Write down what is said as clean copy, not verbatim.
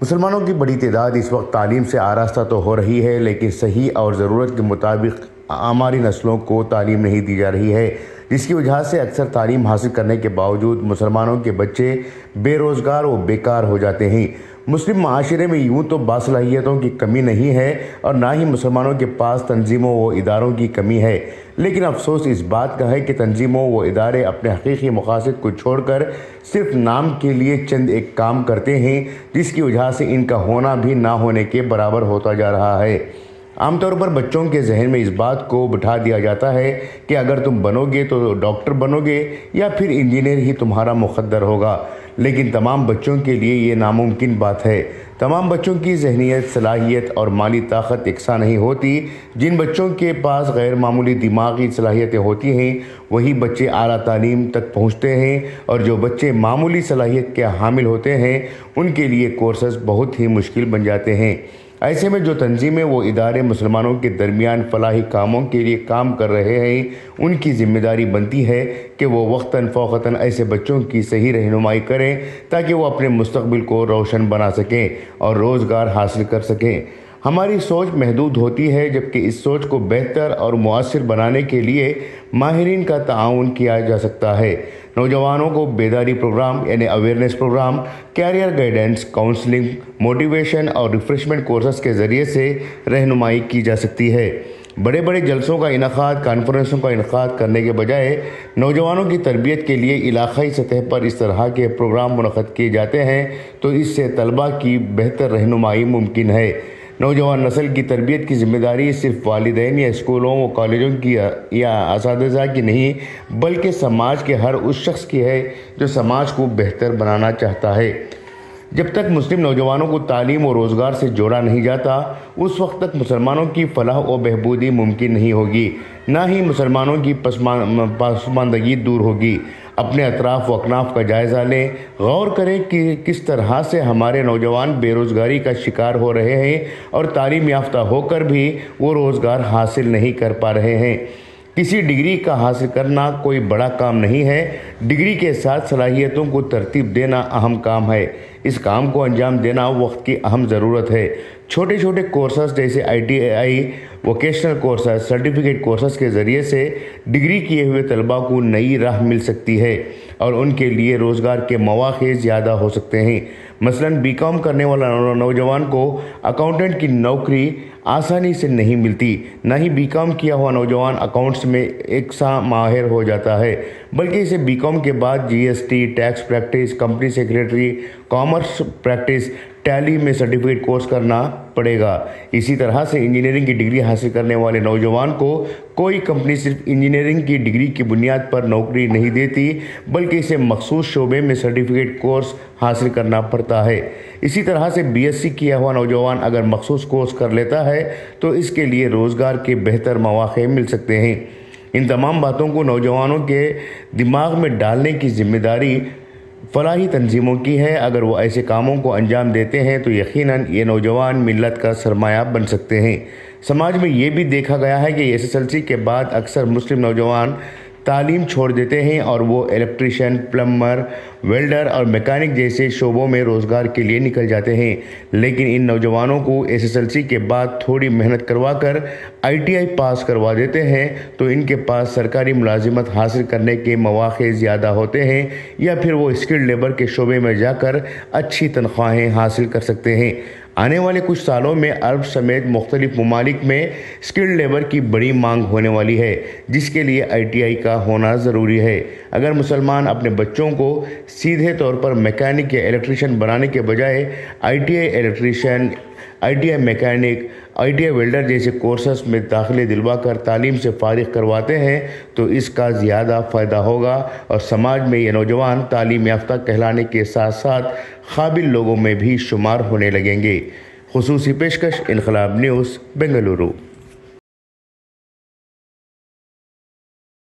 مسلمانوں کی بڑی تعداد اس وقت تعلیم سے آراستہ تو ہو رہی ہے، لیکن صحیح اور ضرورت کے مطابق ہماری نسلوں کو تعلیم نہیں دی جا رہی ہے، جس کی وجہ سے اکثر تعلیم حاصل کرنے کے باوجود مسلمانوں کے بچے بے روزگار و بیکار ہو جاتے ہیں۔ مسلم معاشرے میں یوں تو باصلاحیتوں کی کمی نہیں ہے اور نہ ہی مسلمانوں کے پاس تنظیموں و اداروں کی کمی ہے، لیکن افسوس اس بات کا ہے کہ تنظیموں و ادارے اپنے حقیقی مقاصد کو چھوڑ کر صرف نام کے لیے چند ایک کام کرتے ہیں، جس کی وجہ سے ان کا ہونا بھی نہ ہونے کے برابر ہوتا جا رہا ہے۔ عام طور پر بچوں کے ذہن میں اس بات کو بٹھا دیا جاتا ہے کہ اگر تم بنو گے تو ڈاکٹر بنو گے یا پھر انجینئر ہی تمہارا مقدر ہوگا، لیکن تمام بچوں کے لیے یہ ناممکن بات ہے۔ تمام بچوں کی ذہنیت، صلاحیت اور مالی طاقت یکساں نہیں ہوتی۔ جن بچوں کے پاس غیر معمولی دماغی صلاحیتیں ہوتی ہیں وہی بچے اعلیٰ تعلیم تک پہنچتے ہیں، اور جو بچے معمولی صلاحیت کے حامل ہوتے ہیں ان کے لیے کورسز بہت ہی مشکل بن جاتے ہیں۔ ایسے میں جو تنظیمیں و ادارے مسلمانوں کے درمیان فلاحی کاموں کے لیے کام کر رہے ہیں ان کی ذمہ داری بنتی ہے کہ وہ وقتاً فوقتاً ایسے بچوں کی صحیح رہنمائی کریں تاکہ وہ اپنے مستقبل کو روشن بنا سکیں اور روزگار حاصل کر سکیں۔ ہماری سوچ محدود ہوتی ہے، جبکہ اس سوچ کو بہتر اور مؤثر بنانے کے لیے ماہرین کا تعاون کیا جا سکتا ہے۔ نوجوانوں کو بیداری پروگرام یعنی awareness program, career guidance, counselling, motivation اور ریفریشمنٹ کورسز کے ذریعے سے رہنمائی کی جا سکتی ہے۔ بڑے بڑے جلسوں کا انعقاد، کانفرنسوں کا انعقاد کرنے کے بجائے نوجوانوں کی تربیت کے لیے علاقائی سطح پر اس طرح کے پروگرام منعقد کیے جاتے ہیں تو اس سے طلباء کی بہتر رہنمائی ممکن ہے۔ نوجوان نسل کی تربیت کی ذمہ داری صرف والدین یا اسکولوں و کالجوں کی یا اساتذہ کی نہیں بلکہ سماج کے ہر اس شخص کی ہے جو سماج کو بہتر بنانا چاہتا ہے۔ جب تک مسلم نوجوانوں کو تعلیم و روزگار سے جوڑا نہیں جاتا اس وقت تک مسلمانوں کی فلاح و بہبودی ممکن نہیں ہوگی، نہ ہی مسلمانوں کی پسماندگی دور ہوگی۔ اپنے اطراف و اکناف کا جائزہ لیں، غور کریں کہ کس طرح سے ہمارے نوجوان بے روزگاری کا شکار ہو رہے ہیں اور تعلیم یافتہ ہو کر بھی وہ روزگار حاصل نہیں کر پا رہے ہیں۔ کسی ڈگری کا حاصل کرنا کوئی بڑا کام نہیں ہے، ڈگری کے ساتھ صلاحیتوں کو ترتیب دینا اہم کام ہے۔ اس کام کو انجام دینا وقت کی اہم ضرورت ہے۔ چھوٹے چھوٹے کورسز جیسے ITI، vocational courses, certificate courses کے ذریعے سے ڈگری کیے ہوئے طلباء کو نئی راہ مل سکتی ہے اور ان کے لیے روزگار کے مواقع زیادہ ہو سکتے ہیں۔ مثلاً BCom کرنے والا نوجوان کو اکاؤنٹنٹ کی نوکری آسانی سے نہیں ملتی، نہ ہی BCom کیا ہوا نوجوان اکاؤنٹس میں یکساں ماہر ہو جاتا ہے، بلکہ اسے BCom کے بعد GST، tax practice, company secretary, commerce practice, Tally میں سرٹیفکیٹ کورس کرنا پڑے گا۔ اسی طرح سے انجینئرنگ کی ڈگری حاصل کرنے والے نوجوان کو کوئی کمپنی صرف انجینئرنگ کی ڈگری کی بنیاد پر نوکری نہیں دیتی بلکہ اسے مخصوص شعبے میں سرٹیفکیٹ کورس حاصل کرنا پڑتا ہے۔ اسی طرح سے BSc کیا ہوا نوجوان اگر مخصوص کورس کر لیتا ہے تو اس کے لیے روزگار کے بہتر مواقع مل سکتے ہیں۔ ان تمام باتوں کو نوجوانوں کے دماغ میں ڈالنے کی ذمہ داری فلاحی تنظیموں کی ہے۔ اگر وہ ایسے کاموں کو انجام دیتے ہیں تو یقیناً یہ نوجوان ملت کا سرمایہ بن سکتے ہیں۔ سماج میں یہ بھی دیکھا گیا ہے کہ SSLC کے بعد اکثر مسلم نوجوان تعلیم چھوڑ دیتے ہیں اور وہ الیکٹریشین، پلمبر، ویلڈر اور میکینک جیسے شعبوں میں روزگار کے لیے نکل جاتے ہیں، لیکن ان نوجوانوں کو SSLC کے بعد تھوڑی محنت کروا کر ITI پاس کروا دیتے ہیں تو ان کے پاس سرکاری ملازمت حاصل کرنے کے مواقع زیادہ ہوتے ہیں، یا پھر وہ اسکلڈ لیبر کے شعبے میں جا کر اچھی تنخواہیں حاصل کر سکتے ہیں۔ آنے والے کچھ سالوں میں عرب سمیت مختلف ممالک میں اسکلڈ لیبر کی بڑی مانگ ہونے والی ہے، جس کے لیے ITI کا ہونا ضروری ہے۔ اگر مسلمان اپنے بچوں کو سیدھے طور پر میکینک یا الیکٹریشین بنانے کے بجائے ITI electrician, ITI mechanic, ITI welder جیسے کورسز میں داخلے دلوا کر تعلیم سے فارغ کرواتے ہیں تو اس کا زیادہ فائدہ ہوگا اور سماج میں یہ نوجوان تعلیم یافتہ کہلانے کے ساتھ ساتھ قابل لوگوں میں بھی شمار ہونے لگیں گے۔ خصوصی پیشکش انقلاب نیوز، بنگلورو۔